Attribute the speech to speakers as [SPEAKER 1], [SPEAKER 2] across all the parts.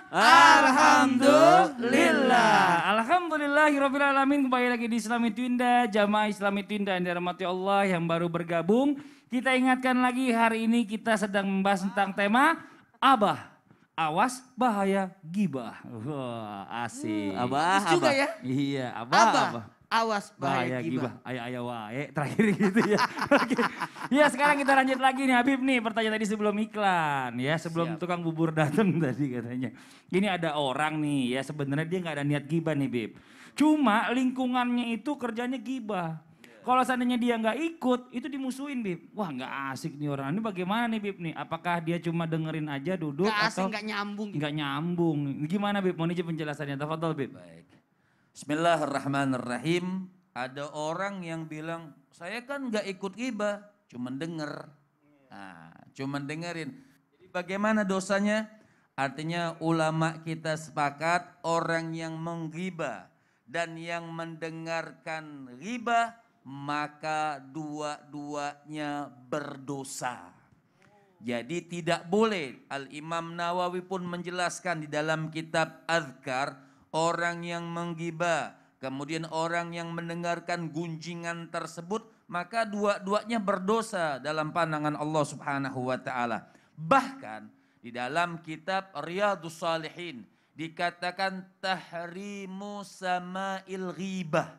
[SPEAKER 1] Alhamdulillah. Alhamdulillahirrabbilalamin. Kembali lagi di Islami Twinda, jamaah Islami Twinda yang dirahmati Allah yang baru bergabung. Kita ingatkan lagi hari ini kita sedang membahas tentang tema Abah, awas bahaya gibah. Wah asik.
[SPEAKER 2] Abah juga ya.
[SPEAKER 1] Iya Abah.
[SPEAKER 2] Awas bahaya gibah.
[SPEAKER 1] Ayah wae terakhir gitu ya. Oke. Ya sekarang kita lanjut lagi nih Habib nih pertanyaan tadi sebelum iklan ya. Sebelum tukang bubur datang tadi katanya. Ini ada orang nih ya sebenarnya dia gak ada niat gibah nih Bib. Cuma lingkungannya itu kerjanya gibah. Kalau seandainya dia gak ikut itu dimusuhin Bib. Wah gak asik nih orang. Ini bagaimana nih Bib nih? Apakah dia cuma dengerin aja duduk
[SPEAKER 2] Gak
[SPEAKER 1] atau
[SPEAKER 2] asik, gak nyambung.
[SPEAKER 1] Gak nyambung. Gimana Bib? Mohon izin penjelasannya. Tafadhol Bib.
[SPEAKER 3] Baik. Bismillahirrahmanirrahim. Ada orang yang bilang, saya kan gak ikut ghibah, cuman denger. Nah, cuman dengerin. Jadi bagaimana dosanya? Artinya ulama kita sepakat orang yang menghibah dan yang mendengarkan ghibah, maka dua-duanya berdosa. Jadi tidak boleh. Al-Imam Nawawi pun menjelaskan di dalam kitab Azkar, orang yang menggibah, kemudian orang yang mendengarkan gunjingan tersebut, maka dua-duanya berdosa dalam pandangan Allah Subhanahu wa taala. Bahkan di dalam kitab Riyadhus Shalihin dikatakan tahrimu sama'il ghibah.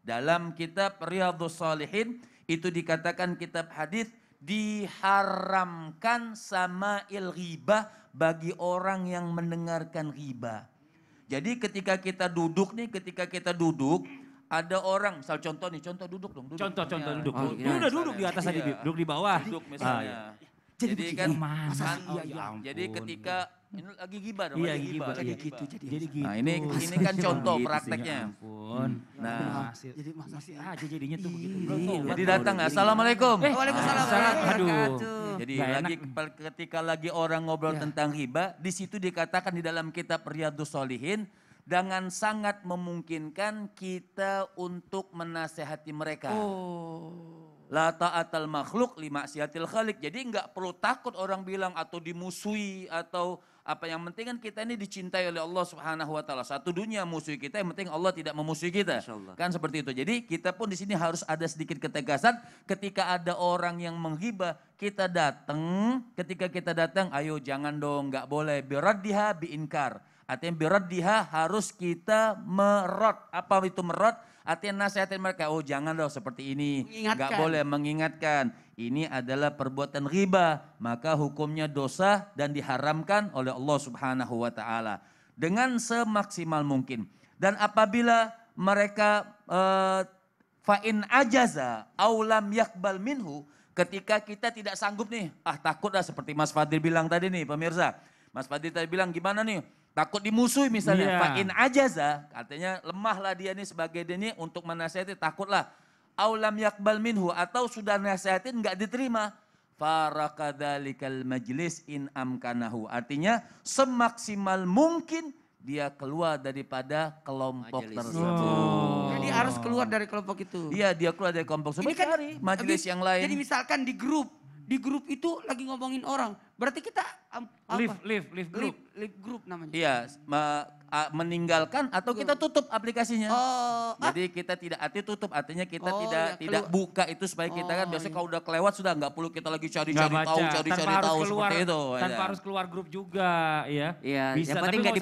[SPEAKER 3] Dalam kitab Riyadhus Shalihin itu dikatakan kitab hadis diharamkan sama'il ghibah bagi orang yang mendengarkan ghibah. Jadi ketika kita duduk ada orang, misal contoh duduk dong.
[SPEAKER 1] Contoh duduk. Dia udah duduk di atas tadi, duduk di bawah.
[SPEAKER 3] Duduk misalnya.
[SPEAKER 1] Jadi kan
[SPEAKER 3] jadi ketika ini lagi gibah dong.
[SPEAKER 1] Iya gibah.
[SPEAKER 2] Jadi gitu.
[SPEAKER 3] Nah ini kan contoh prakteknya.
[SPEAKER 1] Nah jadi masih aja jadinya tuh begitu.
[SPEAKER 3] Jadi datang, assalamualaikum.
[SPEAKER 2] Waalaikumsalam.
[SPEAKER 1] Aduh.
[SPEAKER 3] Jadi ketika lagi orang ngobrol tentang ghibah, di situ dikatakan di dalam kitab Riyadhus Shalihin, dengan sangat memungkinkan kita untuk menasehati mereka. La ta'atal makhluk li maksiatil khaliq. Jadi enggak perlu takut orang bilang atau dimusuhi atau apa, yang penting kan kita ini dicintai oleh Allah Subhanahu wa taala. Satu dunia musuh kita, yang penting Allah tidak memusuhi kita. Kan seperti itu. Jadi kita pun di sini harus ada sedikit ketegasan ketika ada orang yang menghibah, kita datang, ketika kita datang, ayo jangan dong, enggak boleh biraddiha biinkar. Artinya biraddiha harus kita merot. Apa itu merot? Artinya nasihatin mereka, oh jangan dong seperti ini, nggak boleh, mengingatkan. Ini adalah perbuatan ghibah, maka hukumnya dosa dan diharamkan oleh Allah Subhanahu wa taala. Dengan semaksimal mungkin. Dan apabila mereka fa'in ajaza aulam yakbal minhu, ketika kita tidak sanggup nih, takut lah seperti Mas Fadil bilang tadi nih pemirsa. Mas Fadil tadi bilang gimana nih? Takut dimusuhi misalnya, fa'in ajaza, artinya lemahlah dia nih sebagai dia nih untuk menasihati, takutlah. Aulam yakbal minhu, atau sudah nasihatin nggak diterima. Farakadalikal majlis in amkanahu, artinya semaksimal mungkin dia keluar daripada kelompok tersebut.
[SPEAKER 2] Jadi harus keluar dari kelompok itu.
[SPEAKER 3] Iya, dia keluar dari kelompok tersebut, cari majelis yang lain.
[SPEAKER 2] Jadi misalkan di grup itu lagi ngomongin orang, berarti kita leave group namanya.
[SPEAKER 3] Iya, meninggalkan atau kita tutup aplikasinya. Jadi kita tidak tutup, artinya kita tidak buka itu supaya kita kan biasanya kalau udah kelewat sudah nggak perlu kita lagi cari tahu seperti itu.
[SPEAKER 1] Tanpa harus keluar grup juga ya.
[SPEAKER 4] Iya,
[SPEAKER 1] bisa,
[SPEAKER 4] yang penting nggak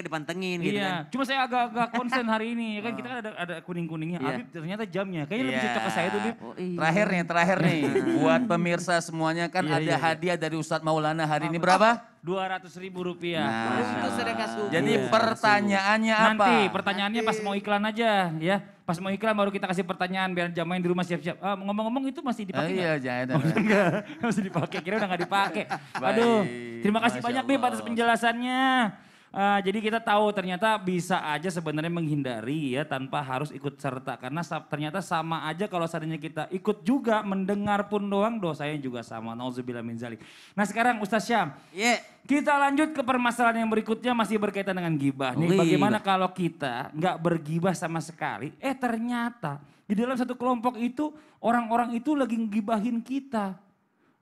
[SPEAKER 4] dipantengin, gitu kan.
[SPEAKER 1] Cuma saya agak konsen hari ini kan kita kan ada kuning-kuningnya. Habib ternyata jamnya kayaknya lebih cocok ke saya tuh Bib.
[SPEAKER 3] Terakhir nih buat pemirsa semuanya kan ada hadiah dari Ustadz Maulana hari ini berapa?
[SPEAKER 1] Rp200.000.
[SPEAKER 2] Itu sedekah subuh.
[SPEAKER 3] Jadi pertanyaannya apa?
[SPEAKER 1] Nanti pertanyaannya pas mau iklan aja ya. Pas mau iklan baru kita kasih pertanyaan biar jamaah di rumah siap-siap. Ngomong-ngomong itu masih dipakai
[SPEAKER 3] Iya, jangan.
[SPEAKER 1] Enggak, masih dipakai. Kira udah gak dipakai. Aduh, terima kasih banyak Bib atas penjelasannya. Jadi kita tahu ternyata bisa aja sebenarnya menghindari ya tanpa harus ikut serta. Karena ternyata sama aja kalau seandainya kita ikut juga mendengar pun doang dosanya juga sama. Nauzubillah min dzalik. Nah sekarang Ustaz Syam. Kita lanjut ke permasalahan yang berikutnya masih berkaitan dengan gibah. Nih bagaimana kalau kita nggak bergibah sama sekali. Ternyata di dalam satu kelompok itu orang-orang itu lagi ngibahin kita.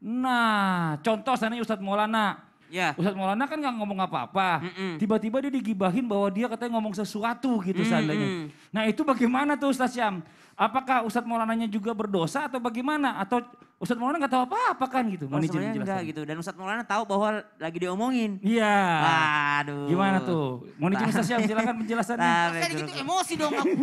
[SPEAKER 1] Nah contoh seandainya Ustadz Maulana.
[SPEAKER 4] Ya.
[SPEAKER 1] Ustadz Maulana kan nggak ngomong apa-apa. Tiba-tiba dia digibahin bahwa dia katanya ngomong sesuatu gitu seandainya. Nah itu bagaimana tuh Ustadz Syam? Apakah Ustadz Maulananya juga berdosa atau bagaimana? Atau Ustadz Maulana nggak tahu apa-apa kan gitu?
[SPEAKER 4] Oh, sebenarnya enggak gitu. Dan Ustadz Maulana tahu bahwa lagi diomongin.
[SPEAKER 1] Iya.
[SPEAKER 4] Aduh.
[SPEAKER 1] Gimana tuh? Mohon izin Ustadz Syam, silakan penjelasannya.
[SPEAKER 2] Saya gitu emosi dong aku.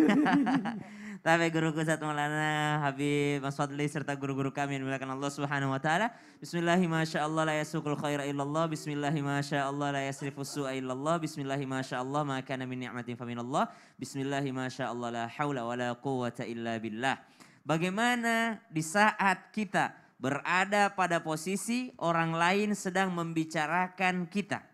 [SPEAKER 4] Tapi guruku Ustadz Maulana, Habib, Mas Fadli, serta guru-guru kami yang dimuliakan Allah Subhanahu wa taala. Bismillahi masyaallah la yasuqul khaira illallah, bismillahi masyaallah la yasrifus su'a illallah, bismillahi masyaallah ma kana min ni'matin faminallah, bismillahi masyaallah la haula wala quwwata illa billah. Bagaimana di saat kita berada pada posisi orang lain sedang membicarakan kita,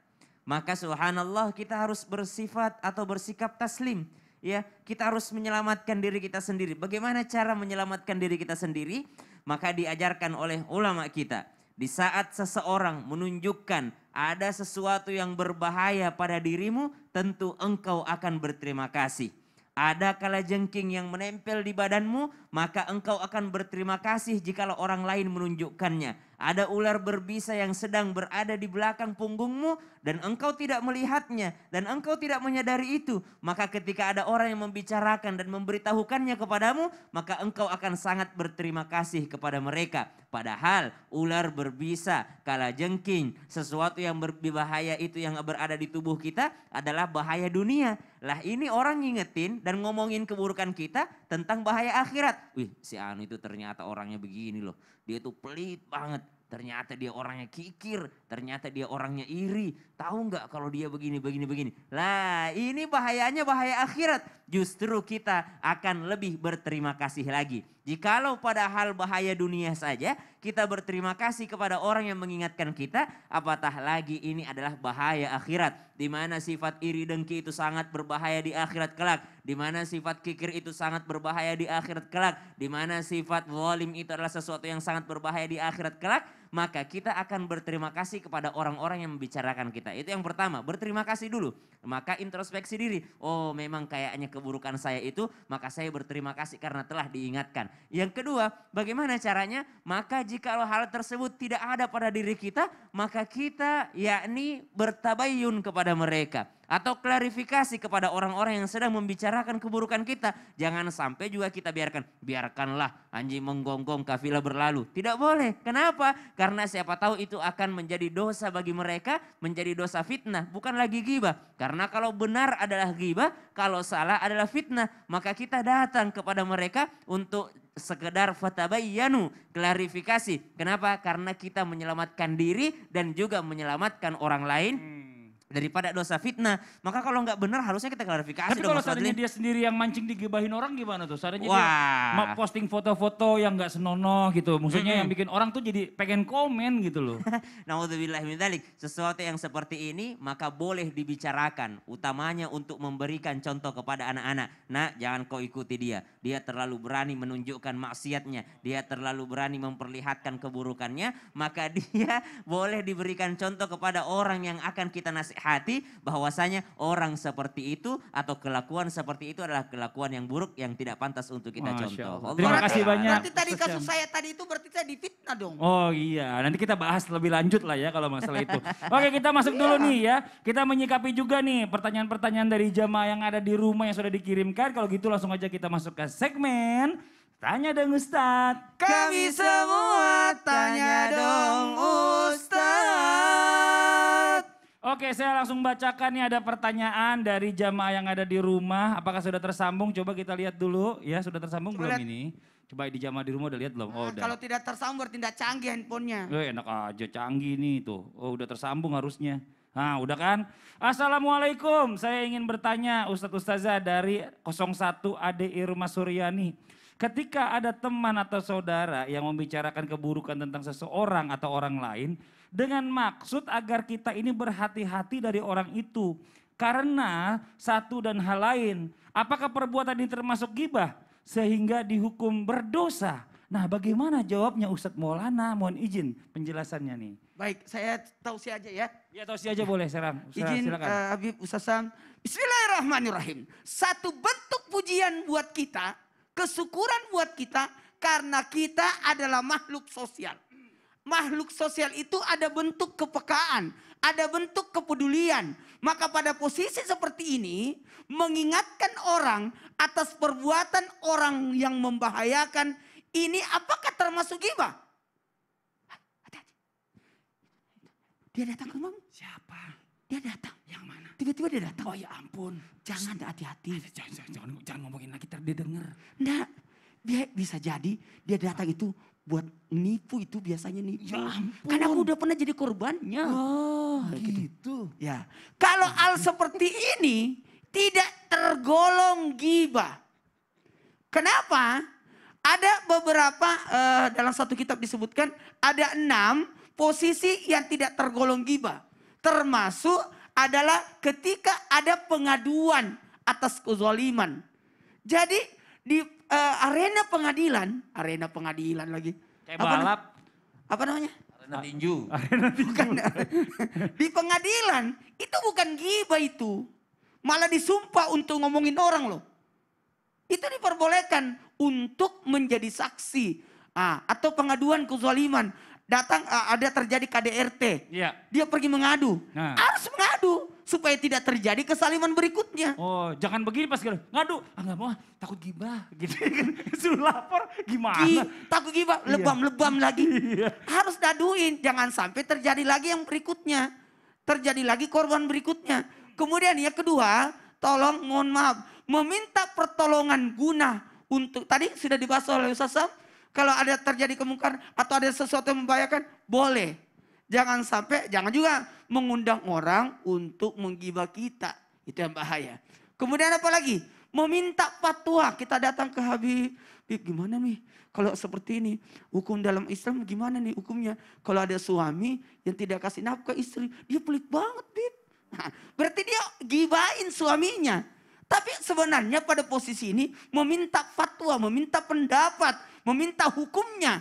[SPEAKER 4] maka subhanallah kita harus bersifat atau bersikap taslim. Ya, kita harus menyelamatkan diri kita sendiri. Bagaimana cara menyelamatkan diri kita sendiri? Maka diajarkan oleh ulama kita. Di saat seseorang menunjukkan ada sesuatu yang berbahaya pada dirimu, tentu engkau akan berterima kasih. Ada kalajengking yang menempel di badanmu, maka engkau akan berterima kasih jikalau orang lain menunjukkannya. Ada ular berbisa yang sedang berada di belakang punggungmu dan engkau tidak melihatnya dan engkau tidak menyadari itu. Maka ketika ada orang yang membicarakan dan memberitahukannya kepadamu, maka engkau akan sangat berterima kasih kepada mereka. Padahal ular berbisa, kalajengking, sesuatu yang berbahaya itu yang berada di tubuh kita adalah bahaya dunia. Lah ini orang ngingetin dan ngomongin keburukan kita tentang bahaya akhirat. Wih, si Anu itu ternyata orangnya begini loh. Dia tuh pelit banget. Ternyata dia orangnya kikir, ternyata dia orangnya iri. Tahu nggak kalau dia begini. Lah ini bahayanya bahaya akhirat. Justru kita akan lebih berterima kasih lagi. Jikalau pada hal bahaya dunia saja kita berterima kasih kepada orang yang mengingatkan kita, apatah lagi ini adalah bahaya akhirat. Di mana sifat iri dengki itu sangat berbahaya di akhirat kelak. Di mana sifat kikir itu sangat berbahaya di akhirat kelak. Di mana sifat zalim itu adalah sesuatu yang sangat berbahaya di akhirat kelak. Maka kita akan berterima kasih kepada orang-orang yang membicarakan kita. Itu yang pertama, berterima kasih dulu. Maka introspeksi diri. Oh memang kayaknya keburukan saya itu, maka saya berterima kasih karena telah diingatkan. Yang kedua, bagaimana caranya? Maka jika hal tersebut tidak ada pada diri kita, maka kita yakni bertabayun kepada mereka. Atau klarifikasi kepada orang-orang yang sedang membicarakan keburukan kita. Jangan sampai juga kita biarkanlah anjing menggonggong kafilah berlalu. Tidak boleh. Kenapa? Karena siapa tahu itu akan menjadi dosa bagi mereka, menjadi dosa fitnah, bukan lagi ghibah. Karena kalau benar adalah ghibah, kalau salah adalah fitnah, maka kita datang kepada mereka untuk sekedar fatabayyanu, klarifikasi. Kenapa? Karena kita menyelamatkan diri dan juga menyelamatkan orang lain daripada dosa fitnah. Maka kalau nggak benar harusnya kita klarifikasi.
[SPEAKER 1] Tapi
[SPEAKER 4] dong,
[SPEAKER 1] kalau
[SPEAKER 4] Mas Fadli.
[SPEAKER 1] seandainya dia sendiri yang mancing digibahin orang gimana tuh? Seandainya
[SPEAKER 4] Wah.
[SPEAKER 1] dia posting foto-foto yang nggak senonoh gitu. Maksudnya yang bikin orang tuh jadi pengen komen gitu loh.
[SPEAKER 4] Naudzubillah min dzalik. Sesuatu yang seperti ini maka boleh dibicarakan. Utamanya untuk memberikan contoh kepada anak-anak. Nah, jangan kau ikuti dia. Dia terlalu berani menunjukkan maksiatnya. Dia terlalu berani memperlihatkan keburukannya. Maka dia boleh diberikan contoh kepada orang yang akan kita nasihati. Bahwasanya orang seperti itu atau kelakuan seperti itu adalah kelakuan yang buruk yang tidak pantas untuk kita
[SPEAKER 1] Masya
[SPEAKER 4] contoh.
[SPEAKER 1] Allah.
[SPEAKER 4] Allah
[SPEAKER 1] Terima kasih
[SPEAKER 4] Ta'ala.
[SPEAKER 1] banyak.
[SPEAKER 2] Berarti tadi kasus saya tadi itu berarti saya difitnah dong.
[SPEAKER 1] Oh iya, nanti kita bahas lebih lanjut lah ya kalau masalah itu. Oke, kita masuk dulu nih ya. Kita menyikapi juga nih pertanyaan-pertanyaan dari jamaah yang ada di rumah yang sudah dikirimkan. Kalau gitu langsung aja kita masuk ke segmen Tanya Dong Ustadz.
[SPEAKER 2] Kami semua tanya dong Ustadz.
[SPEAKER 1] Oke, saya langsung bacakan nih ada pertanyaan dari jamaah yang ada di rumah. Apakah sudah tersambung? Coba kita lihat dulu ya, sudah tersambung
[SPEAKER 2] Coba
[SPEAKER 1] belum
[SPEAKER 2] lihat.
[SPEAKER 1] ini? Coba di jamaah di rumah udah lihat belum? Oh,
[SPEAKER 2] Nah,
[SPEAKER 1] udah.
[SPEAKER 2] kalau tidak tersambung berarti tidak canggih handphonenya.
[SPEAKER 1] Enak aja, canggih nih tuh. Oh udah tersambung harusnya. Nah udah kan. Assalamualaikum, saya ingin bertanya Ustadz Ustazah dari 01 ADI Rumah Suryani. Ketika ada teman atau saudara yang membicarakan keburukan tentang seseorang atau orang lain. Dengan maksud agar kita ini berhati-hati dari orang itu. Karena satu dan hal lain. Apakah perbuatan ini termasuk ghibah? Sehingga dihukum berdosa. Nah bagaimana jawabnya Ustadz Maulana? Mohon izin penjelasannya nih.
[SPEAKER 2] Baik, saya tausiah aja ya.
[SPEAKER 1] Ya tausiah aja boleh Serang.
[SPEAKER 2] Izin
[SPEAKER 1] Silakan.
[SPEAKER 2] Habib Ustaz Sam. Bismillahirrahmanirrahim. Satu bentuk pujian buat kita, kesyukuran buat kita karena kita adalah makhluk sosial. Makhluk sosial itu ada bentuk kepekaan, ada bentuk kepedulian. Maka pada posisi seperti ini, mengingatkan orang atas perbuatan orang yang membahayakan, ini apakah termasuk ghibah? Hati-hati. Dia datang ke rumahmu.
[SPEAKER 1] Siapa?
[SPEAKER 2] Dia datang.
[SPEAKER 1] Yang mana?
[SPEAKER 2] Tiba-tiba dia datang.
[SPEAKER 1] Oh ya ampun.
[SPEAKER 2] Jangan hati-hati.
[SPEAKER 1] Jangan ngomongin lagi, ntar dia denger.
[SPEAKER 2] Enggak. Dia bisa jadi dia datang itu buat nipu, itu biasanya nipu.
[SPEAKER 1] Ya ampun.
[SPEAKER 2] Karena aku udah pernah jadi korbannya.
[SPEAKER 1] Oh gitu.
[SPEAKER 2] Ya. Kalau hal seperti ini tidak tergolong ghibah. Kenapa? Ada beberapa dalam satu kitab disebutkan ada 6 posisi yang tidak tergolong ghibah. Termasuk adalah ketika ada pengaduan atas kezaliman. Jadi di arena pengadilan lagi.
[SPEAKER 1] Kayak balap.
[SPEAKER 2] Apa namanya?
[SPEAKER 3] Arena tinju.
[SPEAKER 2] Bukan. Di pengadilan itu bukan ghibah itu. Malah disumpah untuk ngomongin orang loh. Itu diperbolehkan untuk menjadi saksi. Atau pengaduan kezaliman. Datang ada terjadi KDRT.
[SPEAKER 1] Iya.
[SPEAKER 2] Dia pergi mengadu.
[SPEAKER 1] Nah.
[SPEAKER 2] Harus mengadu. Supaya tidak terjadi kesaliman berikutnya.
[SPEAKER 1] Oh jangan begini pas ngadu. Nggak mau, takut gibah. Gitu kan. Suruh lapor gimana?
[SPEAKER 2] Takut ghibah, lebam-lebam lagi. Harus daduin. Jangan sampai terjadi lagi yang berikutnya. Terjadi lagi korban berikutnya. Kemudian yang kedua, tolong mohon maaf. Meminta pertolongan guna untuk, tadi sudah dibahas oleh Ustaz Sam. Kalau ada terjadi kemungkaran atau ada sesuatu yang membahayakan, boleh. Jangan sampai, jangan juga mengundang orang untuk menggibah kita. Itu yang bahaya. Kemudian apa lagi? Meminta fatwa. Kita datang ke Habib. Bib, gimana nih? Kalau seperti ini, hukum dalam Islam gimana nih hukumnya? Kalau ada suami yang tidak kasih nafkah istri, dia pelit banget, Bib. Nah, berarti dia gibahin suaminya. Tapi sebenarnya pada posisi ini meminta fatwa, meminta pendapat, meminta hukumnya.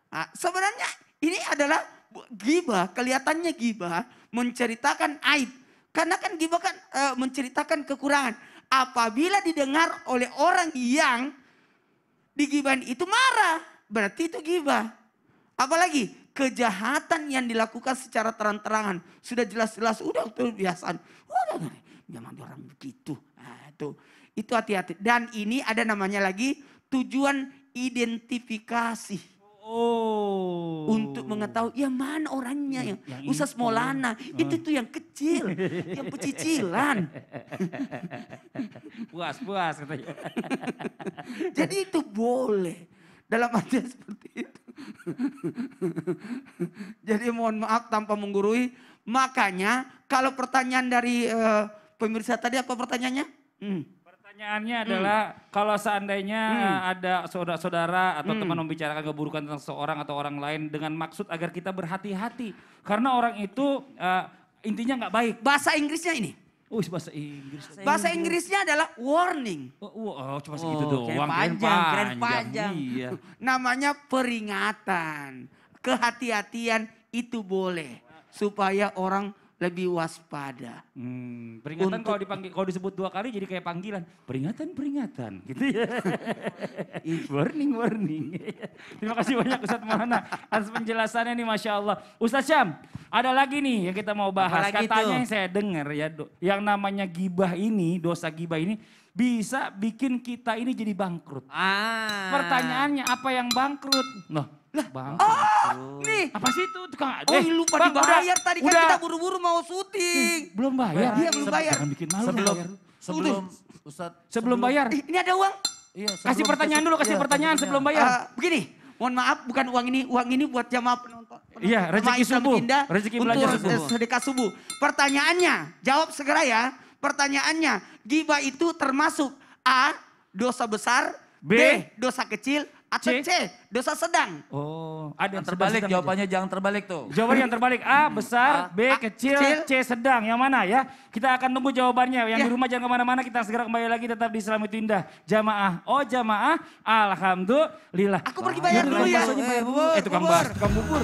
[SPEAKER 2] Nah, sebenarnya ini adalah ghibah, kelihatannya ghibah, menceritakan aib. Karena kan ghibah kan menceritakan kekurangan. Apabila didengar oleh orang yang digibahin itu marah, berarti itu ghibah. Apalagi kejahatan yang dilakukan secara terang-terangan. Sudah jelas-jelas, udah kebiasaan. Udah, jangan orang begitu. Nah, itu hati-hati. Dan ini ada namanya lagi tujuan identifikasi.
[SPEAKER 1] Oh.
[SPEAKER 2] Untuk mengetahui yang mana orangnya. Yang Ustaz Maulana. Itu tuh yang kecil. Yang pecicilan.
[SPEAKER 1] Puas katanya.
[SPEAKER 2] Jadi itu boleh. Dalam artian seperti itu. Jadi mohon maaf tanpa menggurui. Makanya kalau pertanyaan dari pemirsa tadi apa pertanyaannya?
[SPEAKER 1] Pertanyaannya adalah kalau seandainya ada saudara-saudara atau teman membicarakan keburukan tentang seseorang atau orang lain dengan maksud agar kita berhati-hati. Karena orang itu intinya nggak baik.
[SPEAKER 2] Bahasa Inggrisnya ini.
[SPEAKER 1] Bahasa Inggris.
[SPEAKER 2] Bahasa Inggrisnya adalah warning.
[SPEAKER 1] Cuma segitu doang.
[SPEAKER 4] Keren panjang.
[SPEAKER 1] Iya.
[SPEAKER 2] Namanya peringatan. Kehati-hatian itu boleh. Supaya orang lebih waspada.
[SPEAKER 1] Peringatan kalau disebut 2 kali jadi kayak panggilan. Peringatan gitu ya. warning. Terima kasih banyak Ustadz Maulana atas penjelasannya nih, Masya Allah. Ustadz Syam, ada lagi nih yang kita mau bahas. Katanya yang saya dengar ya, yang namanya gibah ini, dosa gibah ini bisa bikin kita ini jadi bangkrut. Pertanyaannya apa yang bangkrut? Bangkrut.
[SPEAKER 2] Nih.
[SPEAKER 1] Apa sih itu tukang?
[SPEAKER 2] Lupa dibayar tadi kan kita buru-buru mau syuting.
[SPEAKER 1] Belum bayar.
[SPEAKER 2] Iya belum bayar.
[SPEAKER 1] Jangan bikin malu.
[SPEAKER 3] Sebelum
[SPEAKER 1] bayar.
[SPEAKER 2] Ini ada uang.
[SPEAKER 3] Iya,
[SPEAKER 1] Kasih pertanyaan dulu, pertanyaan sebelum bayar.
[SPEAKER 2] Begini, mohon maaf bukan uang ini buat jamaah penonton.
[SPEAKER 1] Iya, rezeki subuh. Rezeki belanja subuh.
[SPEAKER 2] Sedekah subuh. Pertanyaannya, jawab segera ya. Pertanyaannya, ghibah itu termasuk A, dosa besar, B, dosa kecil, atau C, dosa sedang.
[SPEAKER 3] Ada yang terbalik, jawabannya jangan terbalik tuh.
[SPEAKER 1] Jawabannya yang terbalik, A besar, B kecil, C sedang. Yang mana ya? Kita akan tunggu jawabannya. Yang di rumah jangan kemana-mana, kita segera kembali lagi tetap di Islam itu Indah. Jamaah, alhamdulillah.
[SPEAKER 2] Aku pergi bayar dulu ya.
[SPEAKER 1] Tukang bubur.